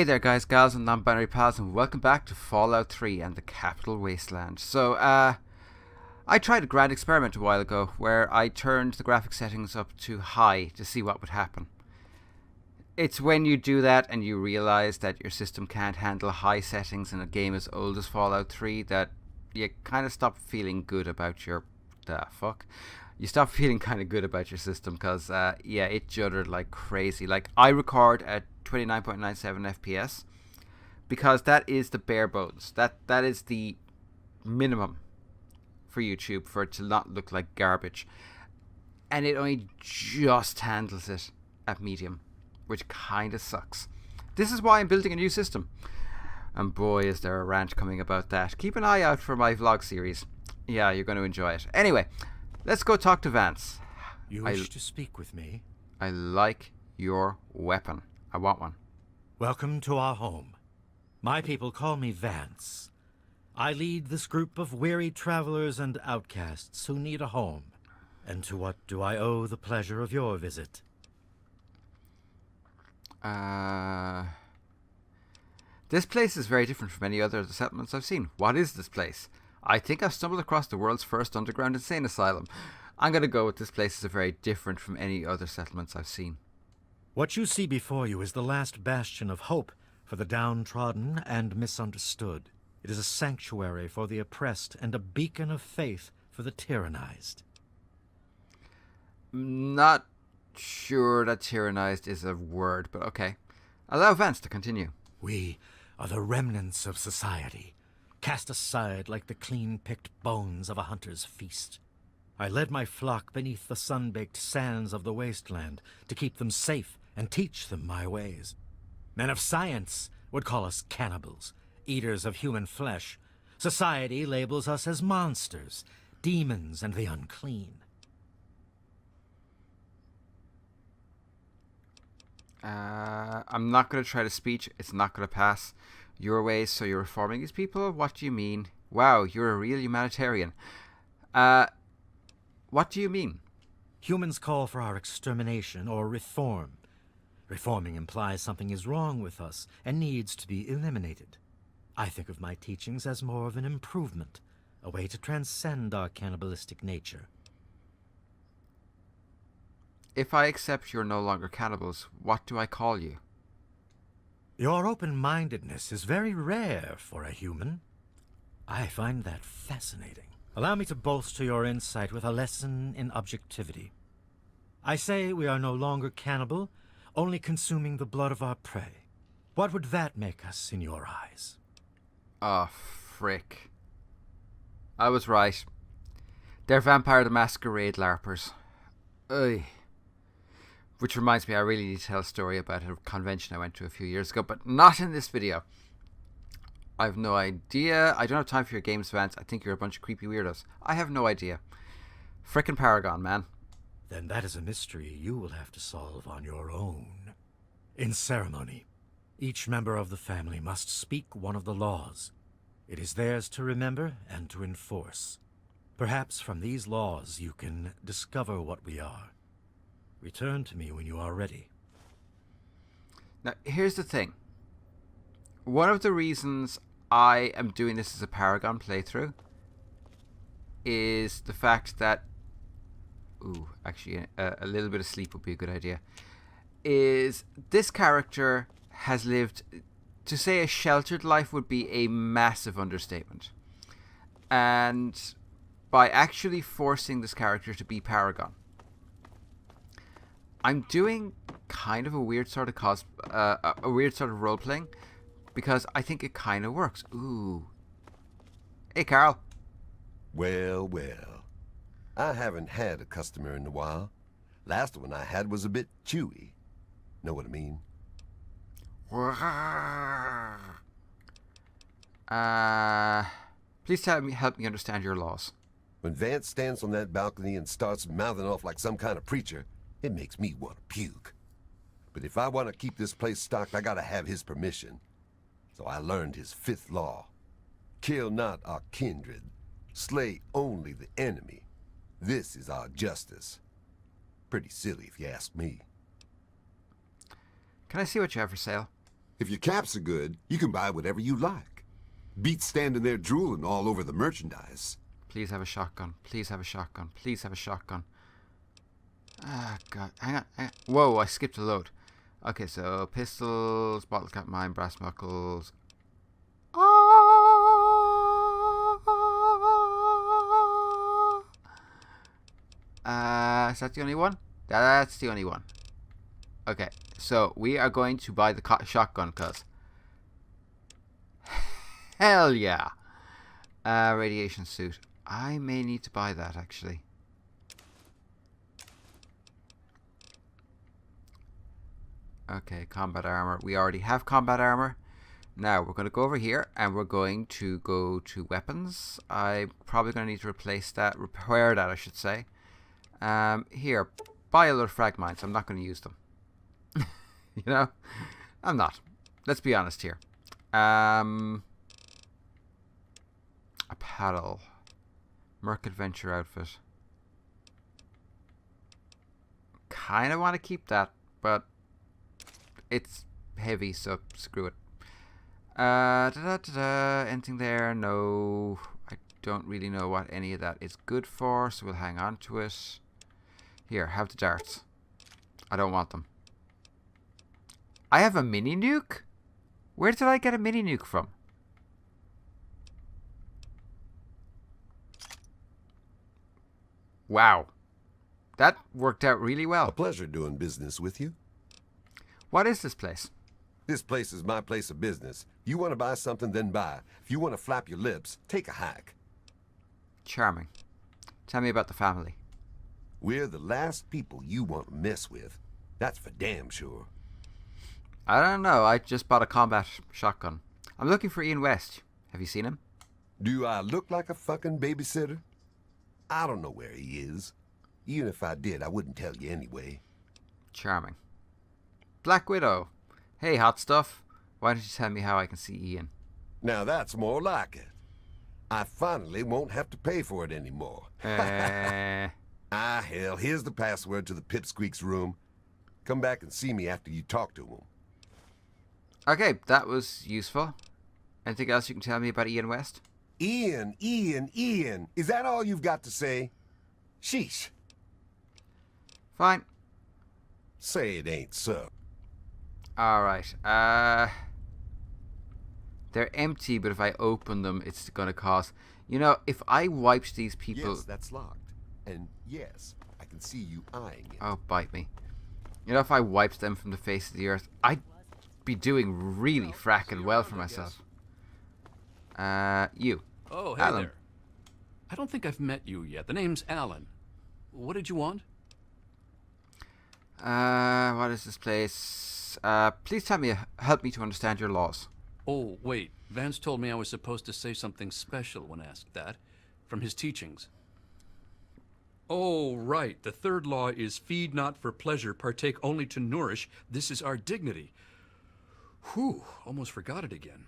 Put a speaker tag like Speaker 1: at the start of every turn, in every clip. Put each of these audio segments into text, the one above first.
Speaker 1: Hey there guys, gals and non-binary pals, and welcome back to Fallout 3 and the Capital Wasteland. So, I tried a grand experiment a while ago where I turned the graphic settings up to high to see what would happen. It's when you do that and you realize that your system can't handle high settings in a game as old as Fallout 3 that you kind of stop feeling good about your... You stop feeling kind of good about your system because, yeah, it juddered like crazy. Like, I record at 29.97 FPS because that is the bare bones. That is the minimum for YouTube for it to not look like garbage. And it only just handles it at medium, which kind of sucks. This is why I'm building a new system. And boy, is there a rant coming about that. Keep an eye out for my vlog series. Yeah, you're going to enjoy it. Anyway, let's go talk to Vance.
Speaker 2: You wish to speak with me?
Speaker 1: I like your weapon. I want one.
Speaker 2: Welcome to our home. My people call me Vance. I lead this group of weary travelers and outcasts who need a home. And to what do I owe the pleasure of your visit?
Speaker 1: This place is very different from any other settlements I've seen. What is this place? I think I've stumbled across the world's first underground insane asylum. I'm going to go with this place is very different from any other settlements I've seen.
Speaker 2: What you see before you is the last bastion of hope for the downtrodden and misunderstood. It is a sanctuary for the oppressed and a beacon of faith for the tyrannized.
Speaker 1: Not sure that tyrannized is a word, but okay. Allow Vance to continue.
Speaker 2: We are the remnants of society, cast aside like the clean-picked bones of a hunter's feast. I led my flock beneath the sun-baked sands of the wasteland to keep them safe and teach them my ways. Men of science would call us cannibals, eaters of human flesh. Society labels us as monsters, demons and the unclean.
Speaker 1: I'm not going to try the speech. It's not going to pass. Your ways, so you're reforming these people? What do you mean? Wow, you're a real humanitarian. What do you mean?
Speaker 2: Humans call for our extermination or reform. Reforming implies something is wrong with us and needs to be eliminated. I think of my teachings as more of an improvement, a way to transcend our cannibalistic nature.
Speaker 1: If I accept you're no longer cannibals, what do I call you?
Speaker 2: Your open-mindedness is very rare for a human. I find that fascinating. Allow me to bolster your insight with a lesson in objectivity. I say we are no longer cannibal, only consuming the blood of our prey. What would that make us in your eyes?
Speaker 1: Oh, frick. I was right. They're Vampire the Masquerade larpers. Ugh. Which reminds me, I really need to tell a story about a convention I went to a few years ago, but not in this video. I have no idea. I don't have time for your games, Vance. I think you're a bunch of creepy weirdos. I have no idea. Frickin' Paragon, man.
Speaker 2: Then that is a mystery you will have to solve on your own. In ceremony, each member of the family must speak one of the laws. It is theirs to remember and to enforce. Perhaps from these laws you can discover what we are. Return to me when you are ready.
Speaker 1: Now, here's the thing. One of the reasons I am doing this as a Paragon playthrough is the fact that... Ooh, actually, a little bit of sleep would be a good idea. Is this character has lived... To say a sheltered life would be a massive understatement. And by actually forcing this character to be Paragon, I'm doing kind of a weird sort of a weird sort of role playing because I think it kind of works. Ooh. Hey, Carl.
Speaker 3: Well, well. I haven't had a customer in a while. Last one I had was a bit chewy. Know what I mean?
Speaker 1: Please help me understand your laws.
Speaker 3: When Vance stands on that balcony and starts mouthing off like some kind of preacher, it makes me want to puke. But if I want to keep this place stocked, I gotta have his permission. So I learned his fifth law. Kill not our kindred. Slay only the enemy. This is our justice. Pretty silly if you ask me.
Speaker 1: Can I see what you have for sale?
Speaker 3: If your caps are good, you can buy whatever you like. Beats standing there drooling all over the merchandise.
Speaker 1: Please have a shotgun. Please have a shotgun. Please have a shotgun. Ah, God. Hang on. Whoa, I skipped a load. Okay, so pistols, bottle cap mine, brass knuckles. Is that the only one? That's the only one. Okay, so we are going to buy the shotgun, cuz. Hell yeah. Radiation suit. I may need to buy that, actually. Okay, combat armor. We already have combat armor. Now, we're going to go over here, and we're going to go to weapons. I'm probably going to need to replace that, repair that, I should say. Here, buy a load of frag mines. I'm not going to use them. You know? I'm not. Let's be honest here. A paddle. Merc Adventure outfit. Kind of want to keep that, but it's heavy, so screw it. Anything there? No. I don't really know what any of that is good for, so we'll hang on to it. Here, have the darts. I don't want them. I have a mini nuke? Where did I get a mini nuke from? Wow. That worked out really well.
Speaker 3: A pleasure doing business with you.
Speaker 1: What is this place?
Speaker 3: This place is my place of business. You want to buy something, then buy. If you want to flap your lips, take a hike.
Speaker 1: Charming. Tell me about the family.
Speaker 3: We're the last people you want to mess with. That's for damn sure.
Speaker 1: I don't know. I just bought a combat shotgun. I'm looking for Ian West. Have you seen him?
Speaker 3: Do I look like a fucking babysitter? I don't know where he is. Even if I did, I wouldn't tell you anyway.
Speaker 1: Charming. Black Widow. Hey, hot stuff. Why don't you tell me how I can see Ian?
Speaker 3: Now that's more like it. I finally won't have to pay for it anymore. Ah, hell, here's the password to the Pipsqueak's room. Come back and see me after you talk to him.
Speaker 1: Okay, that was useful. Anything else you can tell me about Ian West?
Speaker 3: Ian. Is that all you've got to say? Sheesh.
Speaker 1: Fine.
Speaker 3: Say it ain't so.
Speaker 1: Alright, they're empty, but if I open them, it's gonna cost... You know, if I wiped these people...
Speaker 3: Yes, that's locked. And yes, I can see you eyeing it.
Speaker 1: Oh, bite me. You know, if I wiped them from the face of the earth, I'd be doing really fracking well for myself. You.
Speaker 4: Oh, hey
Speaker 1: Alan.
Speaker 4: there. I don't think I've met you yet. The name's Alan. What did you want?
Speaker 1: What is this place? Please help me to understand your laws.
Speaker 4: Oh, wait. Vance told me I was supposed to say something special when asked that. From his teachings. Oh, right. The third law is feed not for pleasure, partake only to nourish. This is our dignity. Whew, almost forgot it again.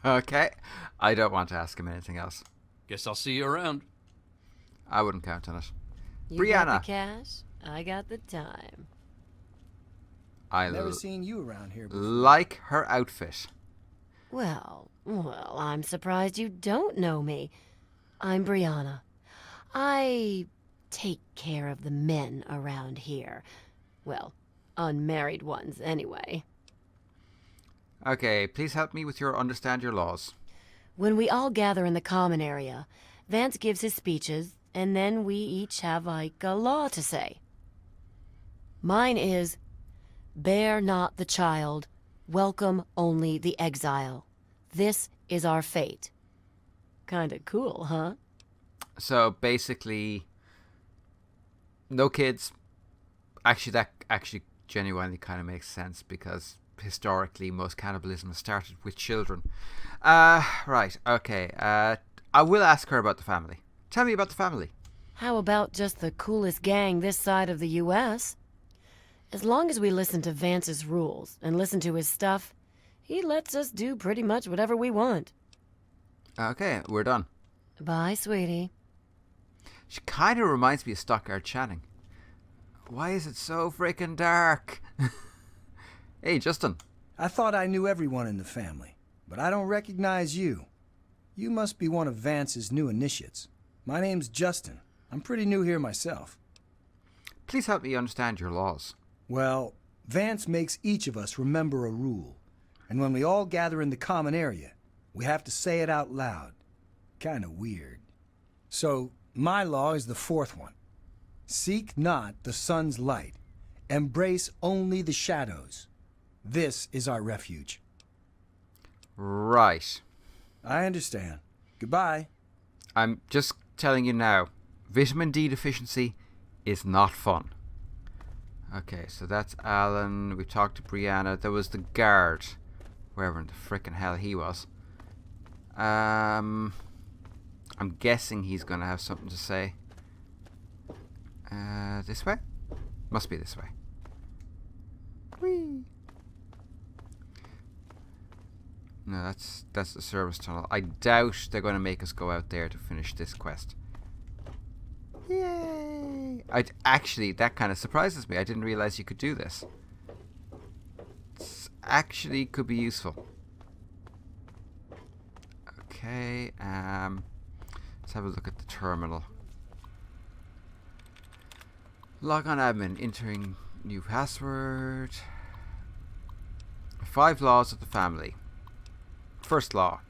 Speaker 1: Okay. I don't want to ask him anything else.
Speaker 4: Guess I'll see you around.
Speaker 1: I wouldn't count on it.
Speaker 5: You
Speaker 1: Brianna.
Speaker 5: got the cash, I got the time.
Speaker 1: I
Speaker 6: Never seen you around here before.
Speaker 1: like her outfit.
Speaker 5: Well, I'm surprised you don't know me. I'm Brianna. I take care of the men around here. Well, unmarried ones, anyway.
Speaker 1: Okay, please help me with your understand your laws.
Speaker 5: When we all gather in the common area, Vance gives his speeches, and then we each have, like, a law to say. Mine is, bear not the child, welcome only the exile. This is our fate. Kinda cool, huh?
Speaker 1: So basically, no kids. Actually, that genuinely kind of makes sense because historically most cannibalism has started with children. Right, okay. I will ask her about the family. Tell me about the family.
Speaker 5: How about just the coolest gang this side of the U.S.? As long as we listen to Vance's rules and listen to his stuff, he lets us do pretty much whatever we want.
Speaker 1: Okay, we're done.
Speaker 5: Bye, sweetie.
Speaker 1: She kind of reminds me of Stockard Channing. Why is it so freaking dark? Hey, Justin.
Speaker 6: I thought I knew everyone in the family, but I don't recognize you. You must be one of Vance's new initiates. My name's Justin. I'm pretty new here myself.
Speaker 1: Please help me understand your laws.
Speaker 6: Well, Vance makes each of us remember a rule. And when we all gather in the common area, we have to say it out loud. Kinda weird. So, my law is the fourth one. Seek not the sun's light. Embrace only the shadows. This is our refuge.
Speaker 1: Right.
Speaker 6: I understand. Goodbye.
Speaker 1: I'm just telling you now, vitamin D deficiency is not fun. Okay, so that's Alan. We talked to Brianna. There was the guard, wherever in the frickin' hell he was. I'm guessing he's gonna have something to say. This way? Must be this way. Whee! No, that's the service tunnel. I doubt they're going to make us go out there to finish this quest. Yay! Actually, that kind of surprises me. I didn't realize you could do this. It's actually could be useful. Okay, let's have a look at the terminal. Log on admin, entering new password. 5 laws of the family. First law.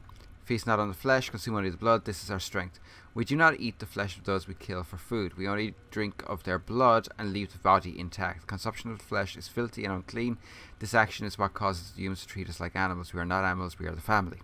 Speaker 1: Feast not on the flesh, consume only the blood. This is our strength. We do not eat the flesh of those we kill for food. We only drink of their blood and leave the body intact. Consumption of the flesh is filthy and unclean. This action is what causes the humans to treat us like animals. We are not animals, we are the family.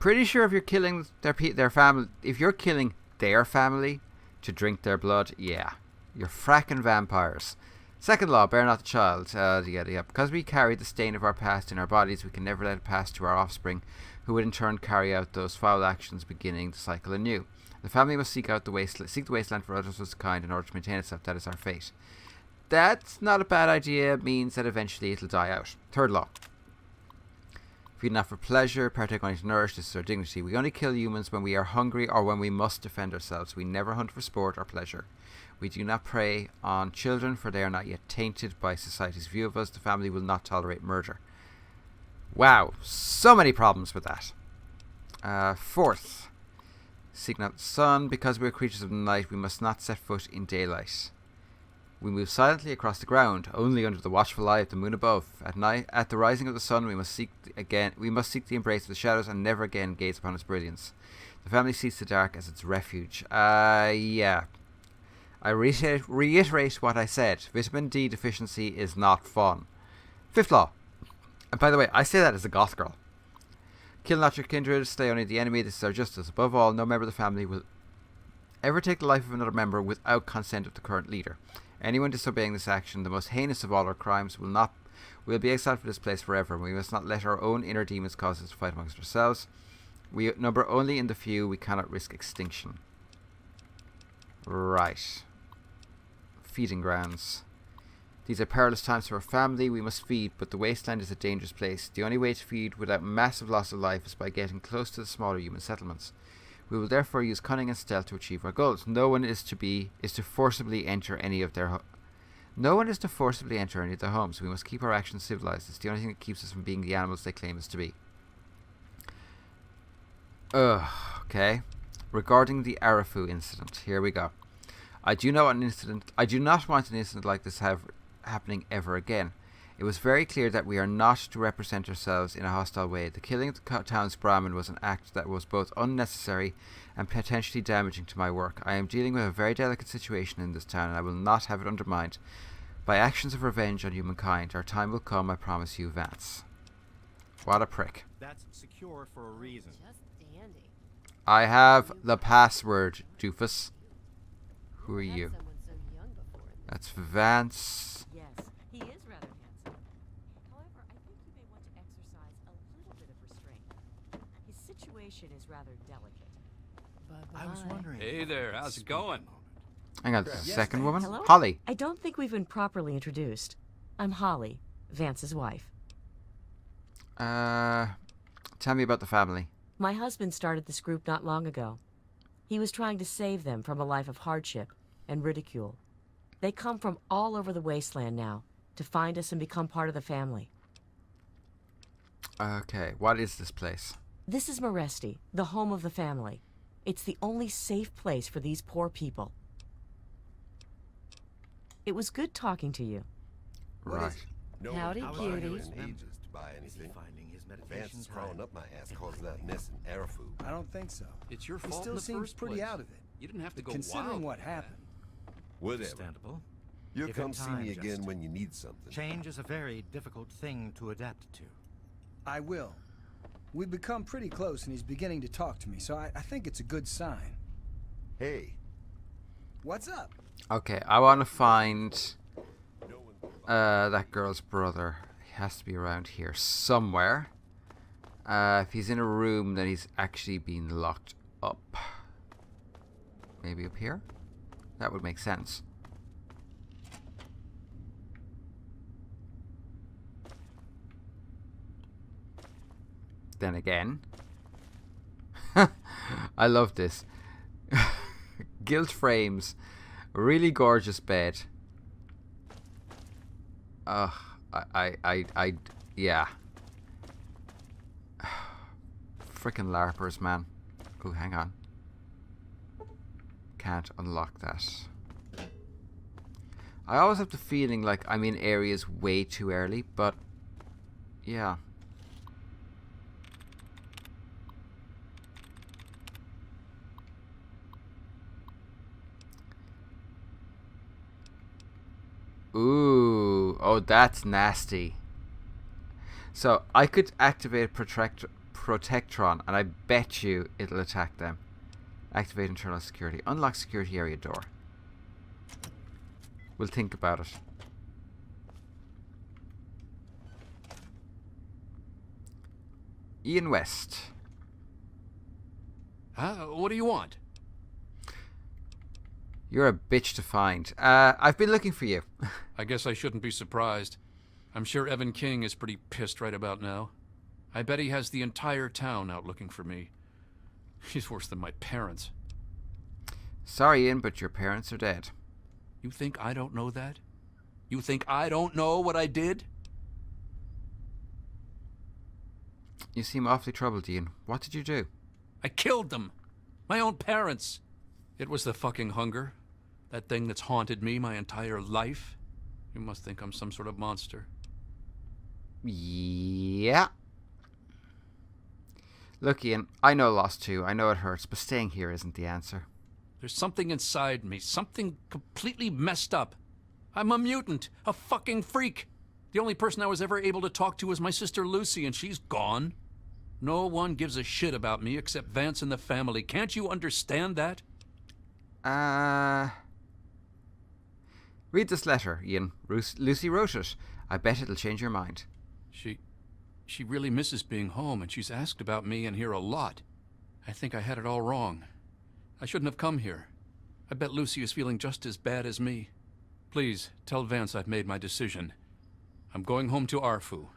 Speaker 1: Pretty sure if you're killing their family, if you're killing their family to drink their blood, yeah, you're fracking vampires. Second law, bear not the child. Because we carry the stain of our past in our bodies, we can never let it pass to our offspring, who would in turn carry out those foul actions, beginning the cycle anew. The family must seek the wasteland for others of its kind in order to maintain itself. That is our fate. That's not a bad idea. It means that eventually it'll die out. Third law. Feed not for pleasure, partake only to nourish. This is our dignity. We only kill humans when we are hungry or when we must defend ourselves. We never hunt for sport or pleasure. We do not prey on children, for they are not yet tainted by society's view of us. The family will not tolerate murder. Wow, so many problems with that. Fourth, seek not the sun. Because we are creatures of the night, we must not set foot in daylight. We move silently across the ground, only under the watchful eye of the moon above. At night, at the rising of the sun, we must seek the embrace of the shadows and never again gaze upon its brilliance. The family sees the dark as its refuge. Yeah. I reiterate what I said. Vitamin D deficiency is not fun. Fifth law. And by the way, I say that as a goth girl. Kill not your kindred, slay only the enemy. This is our justice. Above all, no member of the family will ever take the life of another member without consent of the current leader. Anyone disobeying this action, the most heinous of all our crimes, will be exiled from this place forever. We must not let our own inner demons cause us to fight amongst ourselves. We number only in the few. We cannot risk extinction. Right. Feeding grounds. These are perilous times for our family. We must feed, but the wasteland is a dangerous place. The only way to feed without massive loss of life is by getting close to the smaller human settlements. We will therefore use cunning and stealth to achieve our goals. No one is to forcibly enter any of their homes. We must keep our actions civilized. It's the only thing that keeps us from being the animals they claim us to be. Okay. Regarding the Arafu incident, here we go. I do not want an incident like this happening ever again. It was very clear that we are not to represent ourselves in a hostile way. The killing of the town's Brahmin was an act that was both unnecessary and potentially damaging to my work. I am dealing with a very delicate situation in this town, and I will not have it undermined by actions of revenge on humankind. Our time will come, I promise you, Vance. What a prick.
Speaker 2: That's secure for a reason.
Speaker 5: Just dandy.
Speaker 1: I have the password, doofus. Who are you?
Speaker 5: Someone so young before in this.
Speaker 1: That's Vance.
Speaker 7: Yes, he is rather handsome. However, I think you may want to exercise a little bit of restraint. His situation is rather delicate.
Speaker 2: I was wondering.
Speaker 4: Hey there, how's it going?
Speaker 1: Hang on, the second woman?
Speaker 7: Hello?
Speaker 1: Holly.
Speaker 7: I don't think we've been properly introduced. I'm Holly, Vance's wife.
Speaker 1: Tell me about the family.
Speaker 7: My husband started this group not long ago. He was trying to save them from a life of hardship and ridicule. They come from all over the wasteland now to find us and become part of the family.
Speaker 1: Okay, what is this place?
Speaker 7: This is Maresti, the home of the family. It's the only safe place for these poor people. It was good talking to you.
Speaker 1: Right.
Speaker 3: No
Speaker 5: Howdy,
Speaker 3: one's
Speaker 5: cutie.
Speaker 3: been in ages to buy
Speaker 2: Is he
Speaker 3: anything.
Speaker 2: finding his
Speaker 3: Vance
Speaker 2: meditation
Speaker 3: is crawling
Speaker 2: time?
Speaker 3: up my ass cause of that mess in Arafu.
Speaker 6: I don't think so.
Speaker 4: It's your
Speaker 6: He
Speaker 4: fault
Speaker 6: still
Speaker 4: in the
Speaker 6: seems
Speaker 4: first
Speaker 6: pretty
Speaker 4: place.
Speaker 6: out of it.
Speaker 4: You didn't have to go
Speaker 6: Considering
Speaker 4: wild
Speaker 6: what
Speaker 4: like that.
Speaker 6: happened.
Speaker 3: Whatever.
Speaker 2: Understandable.
Speaker 3: You'll
Speaker 2: Give him
Speaker 3: come see
Speaker 2: time,
Speaker 3: me again
Speaker 2: just.
Speaker 3: when you need something.
Speaker 2: Change is a very difficult thing to adapt to.
Speaker 6: I will. We've become pretty close and he's beginning to talk to me, so I think it's a good sign.
Speaker 3: Hey,
Speaker 6: What's up?
Speaker 1: Okay, I want to find that girl's brother. He has to be around here somewhere. If he's in a room, then he's actually been locked up. Maybe up here? That would make sense. Then again, I love this. Gilt frames, really gorgeous bed. Yeah. Frickin' larpers, man. Oh, hang on. Can't unlock that. I always have the feeling like I'm in areas way too early, but yeah. Ooh, oh, that's nasty. So I could activate Protectron, and I bet you it'll attack them. Activate internal security. Unlock security area door. We'll think about it. Ian West.
Speaker 4: What do you want?
Speaker 1: You're a bitch to find. I've been looking for you.
Speaker 4: I guess I shouldn't be surprised. I'm sure Evan King is pretty pissed right about now. I bet he has the entire town out looking for me. He's worse than my parents.
Speaker 1: Sorry, Ian, but your parents are dead.
Speaker 4: You think I don't know that? You think I don't know what I did?
Speaker 1: You seem awfully troubled, Ian. What did you do?
Speaker 4: I killed them. My own parents. It was the fucking hunger. That thing that's haunted me my entire life. You must think I'm some sort of monster.
Speaker 1: Yeah. Look, Ian, I know loss too. I know it hurts, but staying here isn't the answer.
Speaker 4: There's something inside me, something completely messed up. I'm a mutant, a fucking freak. The only person I was ever able to talk to was my sister Lucy, and she's gone. No one gives a shit about me except Vance and the family. Can't you understand that?
Speaker 1: Read this letter, Ian. Lucy wrote it. I bet it'll change your mind.
Speaker 4: She really misses being home, and she's asked about me and here a lot. I think I had it all wrong. I shouldn't have come here. I bet Lucy is feeling just as bad as me. Please, tell Vance I've made my decision. I'm going home to Arfu.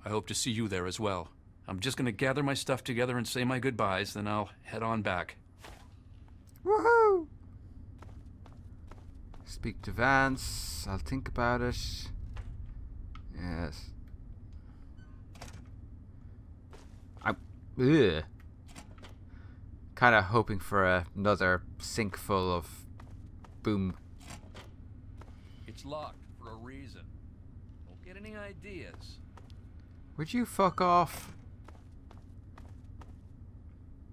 Speaker 4: I hope to see you there as well. I'm just gonna gather my stuff together and say my goodbyes, then I'll head on back.
Speaker 1: Woohoo! Speak to Vance. I'll think about it. Yes. I'm kind of hoping for another sink full of boom.
Speaker 4: It's locked for a reason. Don't get any ideas.
Speaker 1: Would you fuck off?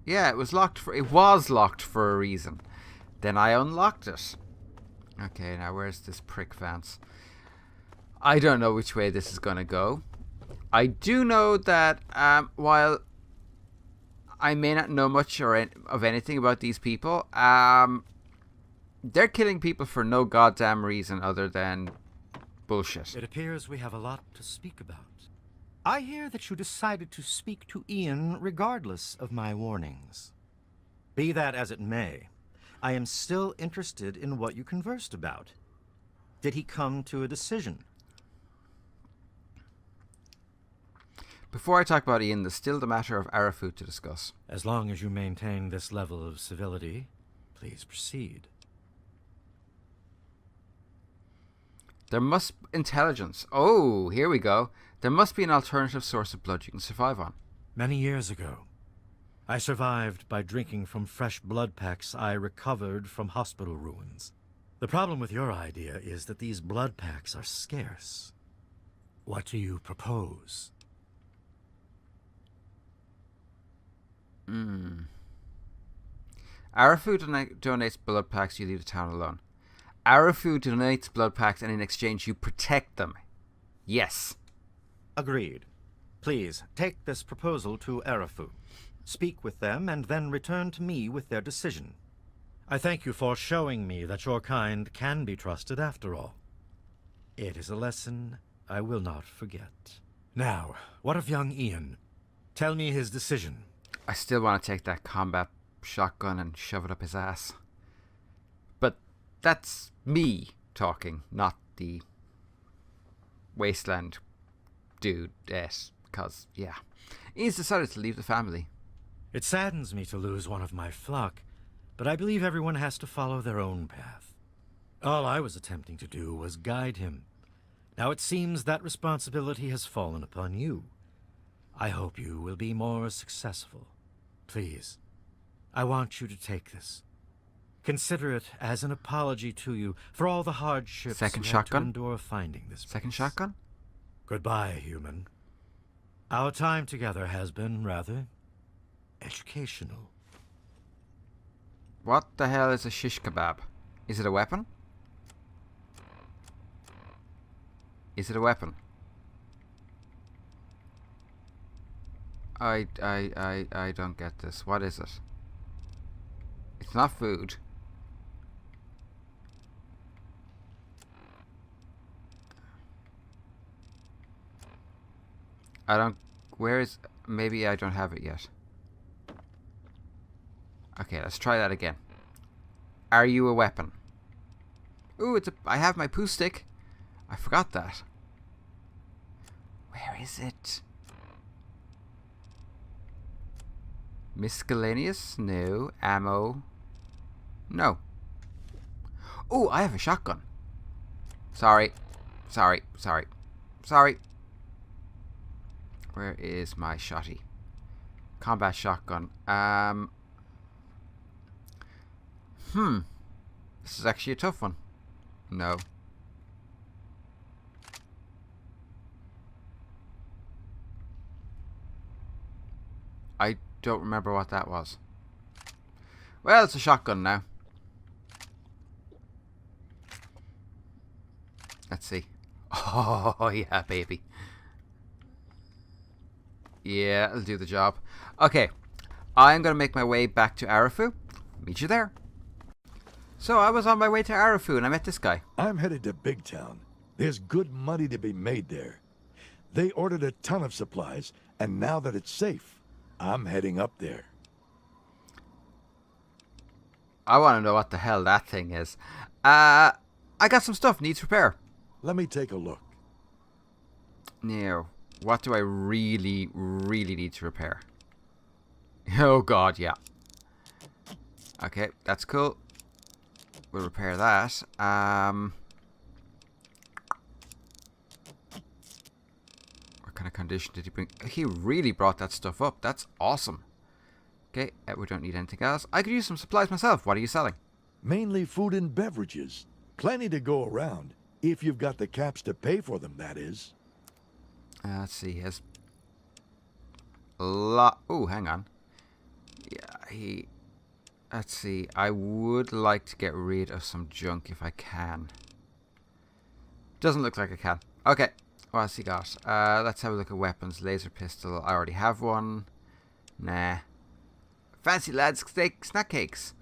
Speaker 1: Yeah, it was locked for a reason. Then I unlocked it. Okay, now where's this prick Vance? I don't know which way this is gonna go. I do know that while I may not know much of anything about these people, they're killing people for no goddamn reason other than bullshit.
Speaker 2: It appears we have a lot to speak about. I hear that you decided to speak to Ian regardless of my warnings. Be that as it may, I am still interested in what you conversed about. Did he come to a decision?
Speaker 1: Before I talk about Ian, there's still the matter of Arafu to discuss.
Speaker 2: As long as you maintain this level of civility, please proceed.
Speaker 1: There must... Intelligence. Oh, here we go. There must be an alternative source of blood you can survive on.
Speaker 2: Many years ago, I survived by drinking from fresh blood packs I recovered from hospital ruins. The problem with your idea is that these blood packs are scarce. What do you propose?
Speaker 1: Arafu donates blood packs, you leave the town alone. Arafu donates blood packs, and in exchange you protect them. Yes.
Speaker 2: Agreed. Please, take this proposal to Arafu. Speak with them, and then return to me with their decision. I thank you for showing me that your kind can be trusted after all. It is a lesson I will not forget. Now, what of young Ian? Tell me his decision.
Speaker 1: I still want to take that combat shotgun and shove it up his ass. But that's me talking, not the wasteland dude. Because, yeah. Ian's decided to leave the family.
Speaker 2: It saddens me to lose one of my flock, but I believe everyone has to follow their own path. All I was attempting to do was guide him. Now it seems that responsibility has fallen upon you. I hope you will be more successful. Please, I want you to take this. Consider it as an apology to you for all the hardships
Speaker 1: Second
Speaker 2: you had
Speaker 1: shotgun?
Speaker 2: to endure finding this
Speaker 1: Second
Speaker 2: place.
Speaker 1: shotgun?
Speaker 2: Goodbye, human. Our time together has been rather educational.
Speaker 1: What the hell is a shish kebab? Is it a weapon? Is it a weapon? I don't get this. What is it? It's not food. I don't... Where is... Maybe I don't have it yet. Okay, let's try that again. Are you a weapon? Ooh, it's a... I have my poo stick. I forgot that. Where is it? Miscellaneous? No. Ammo? No. Ooh, I have a shotgun. Sorry. Sorry. Where is my shotty? Combat shotgun. This is actually a tough one. No. I don't remember what that was. Well, it's a shotgun now. Let's see. Oh, yeah, baby. Yeah, it'll do the job. Okay. I'm going to make my way back to Arafu. Meet you there. So I was on my way to Arafu and I met this guy.
Speaker 8: I'm headed to Big Town. There's good money to be made there. They ordered a ton of supplies, and now that it's safe, I'm heading up there.
Speaker 1: I want to know what the hell that thing is. I got some stuff needs repair.
Speaker 8: Let me take a look.
Speaker 1: Now, what do I really need to repair? Oh god, yeah. Okay, that's cool. We'll repair that. What kind of condition did he bring? He really brought that stuff up. That's awesome. Okay, we don't need anything else. I could use some supplies myself. What are you selling?
Speaker 8: Mainly food and beverages. Plenty to go around. If you've got the caps to pay for them, that is.
Speaker 1: Let's see. He has a lot. Oh, hang on. Yeah, let's see. I would like to get rid of some junk if I can. Doesn't look like I can. Okay. What else he got? Let's have a look at weapons. Laser pistol. I already have one. Nah. Fancy lads steak snack cakes.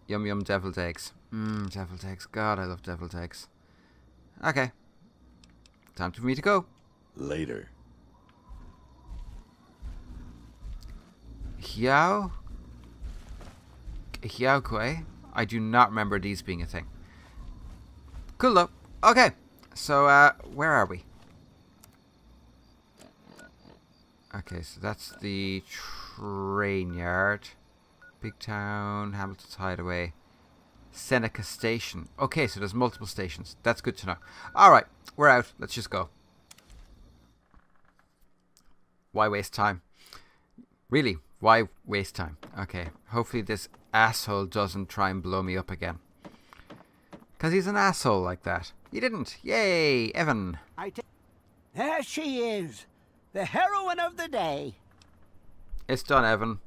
Speaker 1: Yum yum deviled eggs. Deviled eggs. God, I love deviled eggs. Okay. Time for me to go.
Speaker 8: Later.
Speaker 1: Hiao Kue? I do not remember these being a thing. Cool though. Okay. So, where are we? Okay, so that's the train yard. Big Town, Hamilton's Hideaway. Seneca Station. Okay, so there's multiple stations. That's good to know. Alright, we're out. Let's just go. Why waste time? Really, why waste time? Okay, hopefully this asshole doesn't try and blow me up again. Because he's an asshole like that. He didn't. Yay, Evan.
Speaker 9: There she is, the heroine of the day.
Speaker 1: It's done, Evan.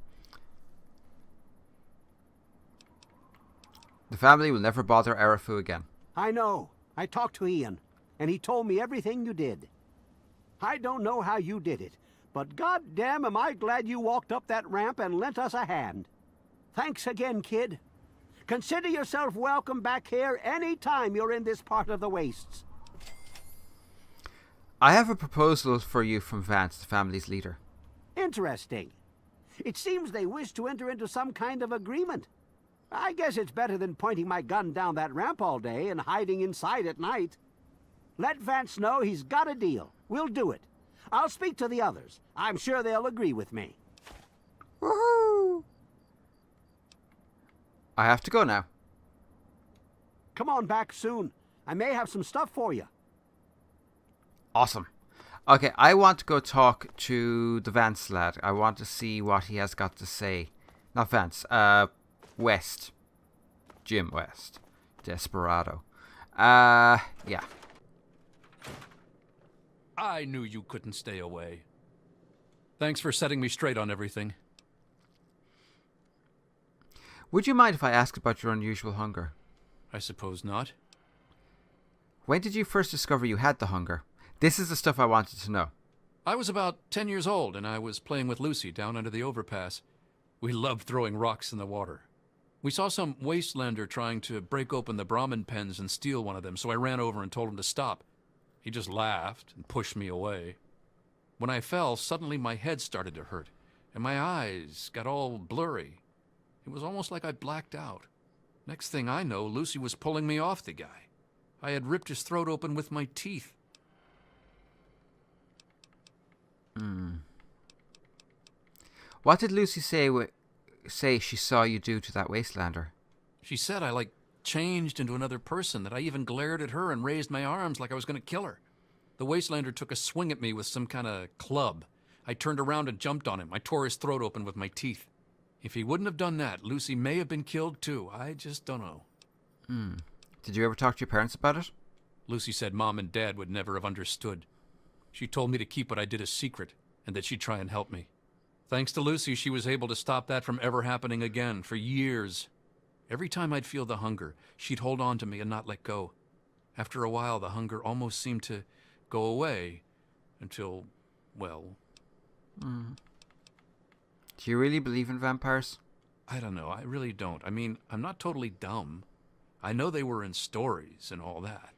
Speaker 1: The family will never bother Arafu again.
Speaker 9: I know. I talked to Ian, and he told me everything you did. I don't know how you did it, but goddamn am I glad you walked up that ramp and lent us a hand. Thanks again, kid. Consider yourself welcome back here any time you're in this part of the wastes.
Speaker 1: I have a proposal for you from Vance, the family's leader.
Speaker 9: Interesting. It seems they wish to enter into some kind of agreement. I guess it's better than pointing my gun down that ramp all day and hiding inside at night. Let Vance know he's got a deal. We'll do it. I'll speak to the others. I'm sure they'll agree with me.
Speaker 1: Woohoo! I have to go now.
Speaker 9: Come on back soon. I may have some stuff for you.
Speaker 1: Awesome. Okay, I want to go talk to the Vance lad. I want to see what he has got to say. Not Vance, West. Jim West. Desperado. Yeah.
Speaker 4: I knew you couldn't stay away. Thanks for setting me straight on everything.
Speaker 1: Would you mind if I asked about your unusual hunger?
Speaker 4: I suppose not.
Speaker 1: When did you first discover you had the hunger? This is the stuff I wanted to know.
Speaker 4: I was about 10 years old, and I was playing with Lucy down under the overpass. We loved throwing rocks in the water. We saw some wastelander trying to break open the Brahmin pens and steal one of them, so I ran over and told him to stop. He just laughed and pushed me away. When I fell, suddenly my head started to hurt, and my eyes got all blurry. It was almost like I blacked out. Next thing I know, Lucy was pulling me off the guy. I had ripped his throat open with my teeth.
Speaker 1: What did Lucy say she saw you do to that wastelander?
Speaker 4: She said I, changed into another person, that I even glared at her and raised my arms like I was going to kill her. The wastelander took a swing at me with some kind of club. I turned around and jumped on him. I tore his throat open with my teeth. If he wouldn't have done that, Lucy may have been killed too. I just don't know.
Speaker 1: Did you ever talk to your parents about it?
Speaker 4: Lucy said Mom and Dad would never have understood. She told me to keep what I did a secret, and that she'd try and help me. Thanks to Lucy, she was able to stop that from ever happening again for years. Every time I'd feel the hunger, she'd hold on to me and not let go. After a while, the hunger almost seemed to go away until, well...
Speaker 1: Do you really believe in vampires?
Speaker 4: I don't know. I really don't. I mean, I'm not totally dumb. I know they were in stories and all that.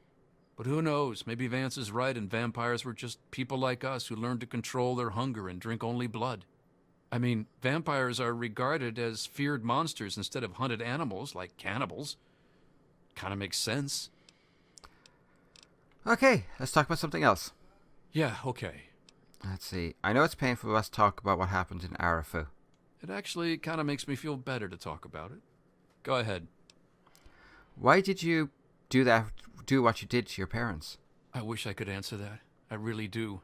Speaker 4: But who knows? Maybe Vance is right and vampires were just people like us who learned to control their hunger and drink only blood. I mean, vampires are regarded as feared monsters instead of hunted animals like cannibals. Kind of makes sense.
Speaker 1: Okay, let's talk about something else.
Speaker 4: Yeah, okay.
Speaker 1: Let's see. I know it's painful for us to talk about what happened in Arafu.
Speaker 4: It actually kind of makes me feel better to talk about it. Go ahead.
Speaker 1: Why did you do what you did to your parents?
Speaker 4: I wish I could answer that. I really do.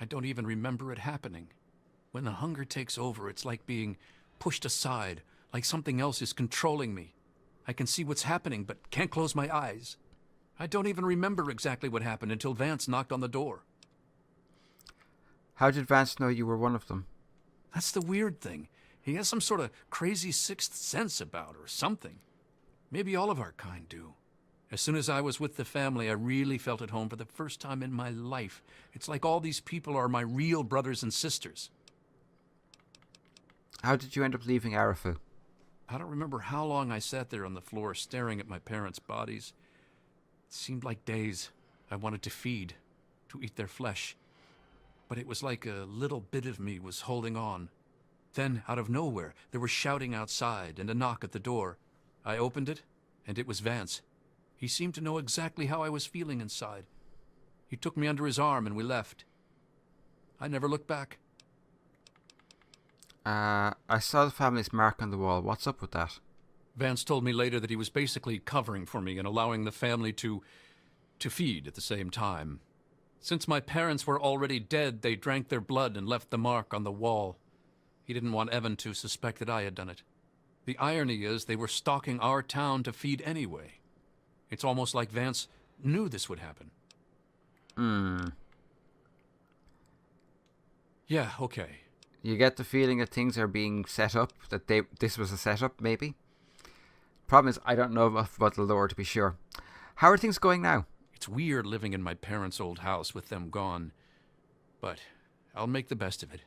Speaker 4: I don't even remember it happening. When the hunger takes over, it's like being pushed aside, like something else is controlling me. I can see what's happening, but can't close my eyes. I don't even remember exactly what happened until Vance knocked on the door.
Speaker 1: How did Vance know you were one of them?
Speaker 4: That's the weird thing. He has some sort of crazy sixth sense about her or something. Maybe all of our kind do. As soon as I was with the family, I really felt at home for the first time in my life. It's like all these people are my real brothers and sisters.
Speaker 1: How did you end up leaving Arafu?
Speaker 4: I don't remember how long I sat there on the floor staring at my parents' bodies. It seemed like days. I wanted to feed, to eat their flesh. But it was like a little bit of me was holding on. Then, out of nowhere, there was shouting outside and a knock at the door. I opened it, and it was Vance. He seemed to know exactly how I was feeling inside. He took me under his arm and we left. I never looked back.
Speaker 1: I saw the family's mark on the wall. What's up with that?
Speaker 4: Vance told me later that he was basically covering for me and allowing the family to feed at the same time. Since my parents were already dead, they drank their blood and left the mark on the wall. He didn't want Evan to suspect that I had done it. The irony is they were stalking our town to feed anyway. It's almost like Vance knew this would happen. Yeah, okay.
Speaker 1: You get the feeling that things are being set up, that this was a setup, maybe? Problem is, I don't know enough about the lore to be sure. How are things going now?
Speaker 4: It's weird living in my parents' old house with them gone. But I'll make the best of it.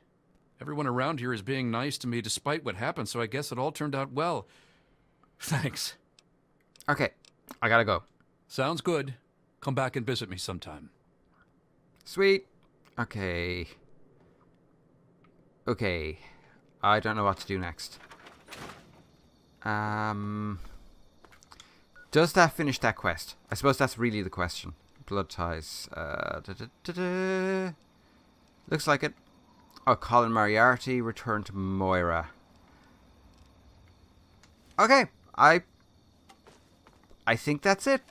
Speaker 4: Everyone around here is being nice to me despite what happened, so I guess it all turned out well. Thanks.
Speaker 1: Okay, I gotta go.
Speaker 4: Sounds good. Come back and visit me sometime.
Speaker 1: Sweet. Okay. I don't know what to do next. Does that finish that quest? I suppose that's really the question. Blood ties. Looks like it. Oh, Colin Moriarty, return to Moira. Okay, I think that's it.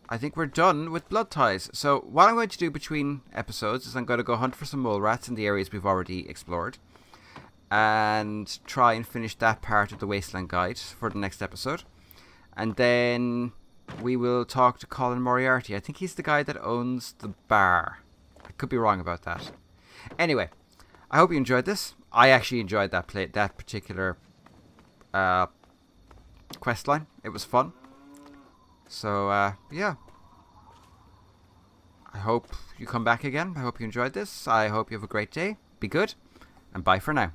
Speaker 1: I think we're done with blood ties. So what I'm going to do between episodes is I'm going to go hunt for some mole rats in the areas we've already explored, and try and finish that part of the Wasteland Guide for the next episode. And then we will talk to Colin Moriarty. I think he's the guy that owns the bar. I could be wrong about that. Anyway, I hope you enjoyed this. I actually enjoyed that particular quest line. It was fun. So, yeah. I hope you come back again. I hope you enjoyed this. I hope you have a great day. Be good. And bye for now.